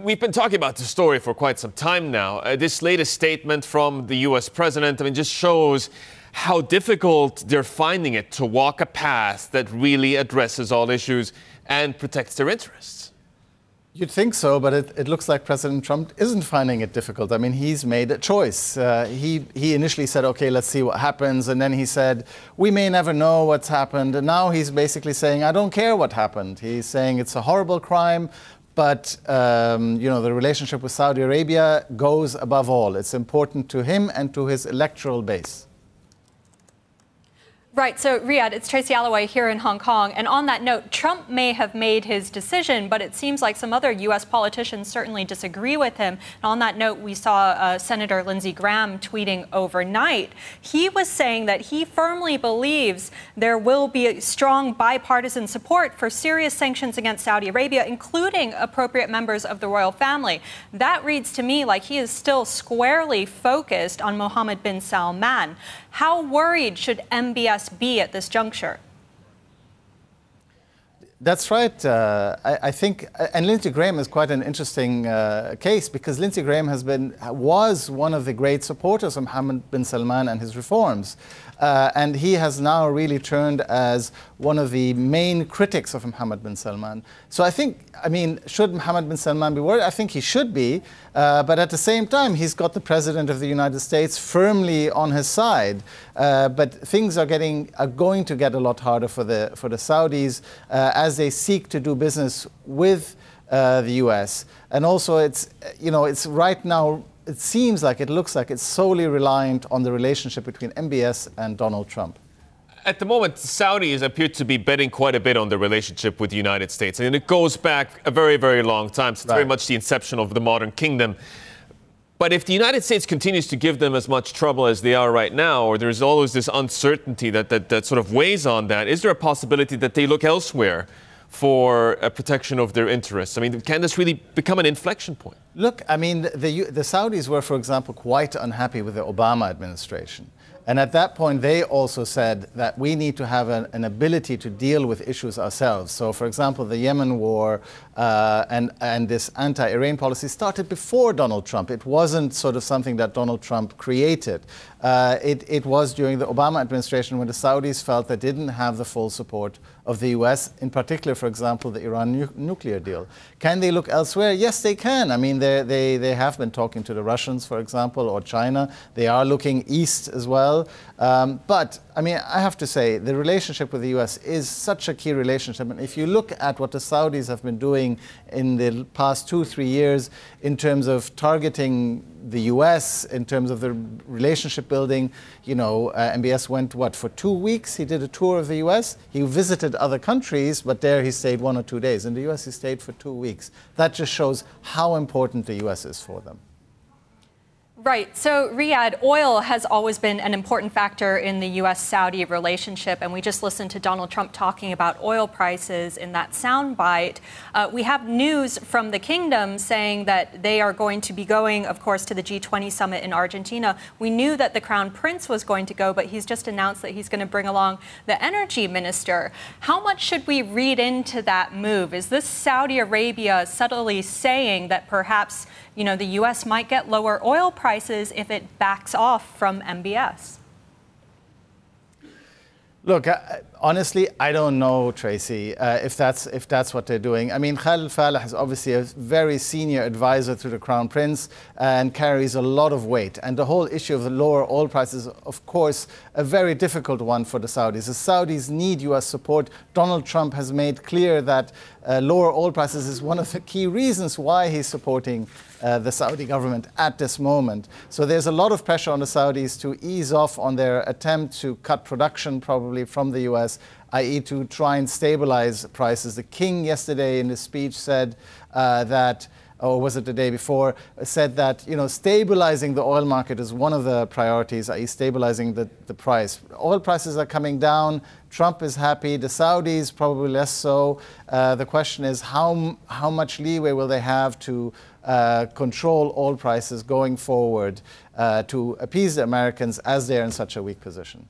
We've been talking about this story for quite some time now. This latest statement from the U.S. president, just shows how difficult they're finding it to walk a path that really addresses all issues and protects their interests. You'd think so, but it looks like President Trump isn't finding it difficult. He's made a choice. He initially said, okay, let's see what happens. And then he said, we may never know what's happened. And now he's basically saying, I don't care what happened. He's saying it's a horrible crime. But, the relationship with Saudi Arabia goes above all. It's important to him and to his electoral base. Right. So, Riad, it's Tracy Alloway here in Hong Kong. And on that note, Trump may have made his decision, but it seems like some other U.S. politicians certainly disagree with him. And on that note, we saw Senator Lindsey Graham tweeting overnight. He was saying that he firmly believes there will be strong bipartisan support for serious sanctions against Saudi Arabia, including appropriate members of the royal family. That reads to me like he is still squarely focused on Mohammed bin Salman. How worried should MBS be at this juncture? That's right. I think, and Lindsey Graham is quite an interesting case, because Lindsey Graham was one of the great supporters of Mohammed bin Salman and his reforms. And he has now really turned as one of the main critics of Mohammed bin Salman. So I think, should Mohammed bin Salman be worried? I think he should be. But at the same time, he's got the President of the United States firmly on his side. But things are going to get a lot harder for the Saudis as they seek to do business with the U.S. And also, it's right now, it looks like it's solely reliant on the relationship between MBS and Donald Trump. At the moment, Saudis appear to be betting quite a bit on the relationship with the United States. And it goes back a very, very long time. So it's very much the inception of the modern kingdom. But if the United States continues to give them as much trouble as they are right now, or there's always this uncertainty that sort of weighs on that, is there a possibility that they look elsewhere for a protection of their interests? Can this really become an inflection point? Look, the Saudis were, for example, quite unhappy with the Obama administration. And at that point, they also said that we need to have an ability to deal with issues ourselves. So, for example, the Yemen war and this anti-Iran policy started before Donald Trump. It wasn't sort of something that Donald Trump created. It was during the Obama administration when the Saudis felt they didn't have the full support of the U.S., in particular, for example, the Iran nuclear deal. Can they look elsewhere? Yes, they can. They have been talking to the Russians, for example, or China. They are looking east as well. But I have to say, the relationship with the U.S. is such a key relationship. And if you look at what the Saudis have been doing in the past 2-3 years in terms of targeting the U.S., in terms of the relationship building, MBS went, for 2 weeks? He did a tour of the U.S. He visited other countries, but there he stayed 1 or 2 days. In the U.S., he stayed for 2 weeks. That just shows how important the U.S. is for them. Right. So, Riyadh, oil has always been an important factor in the U.S.-Saudi relationship, and we just listened to Donald Trump talking about oil prices in that soundbite. We have news from the kingdom saying that they are going to be going, of course, to the G20 summit in Argentina. We knew that the Crown Prince was going to go, but he's just announced that he's going to bring along the energy minister. How much should we read into that move? Is this Saudi Arabia subtly saying that perhaps, the U.S. might get lower oil prices if it backs off from MBS? Look, honestly, I don't know, Tracy, if that's what they're doing. Khalid Faleh is obviously a very senior advisor to the Crown Prince and carries a lot of weight. And the whole issue of the lower oil prices, of course, a very difficult one for the Saudis. The Saudis need U.S. support. Donald Trump has made clear that lower oil prices is one of the key reasons why he's supporting the Saudi government at this moment. So there's a lot of pressure on the Saudis to ease off on their attempt to cut production probably from the U.S., i.e. to try and stabilize prices. The king yesterday in his speech said or was it the day before, said that, stabilizing the oil market is one of the priorities, i.e. stabilizing the price. Oil prices are coming down. Trump is happy. The Saudis probably less so. The question is how much leeway will they have to control oil prices going forward to appease the Americans as they're in such a weak position?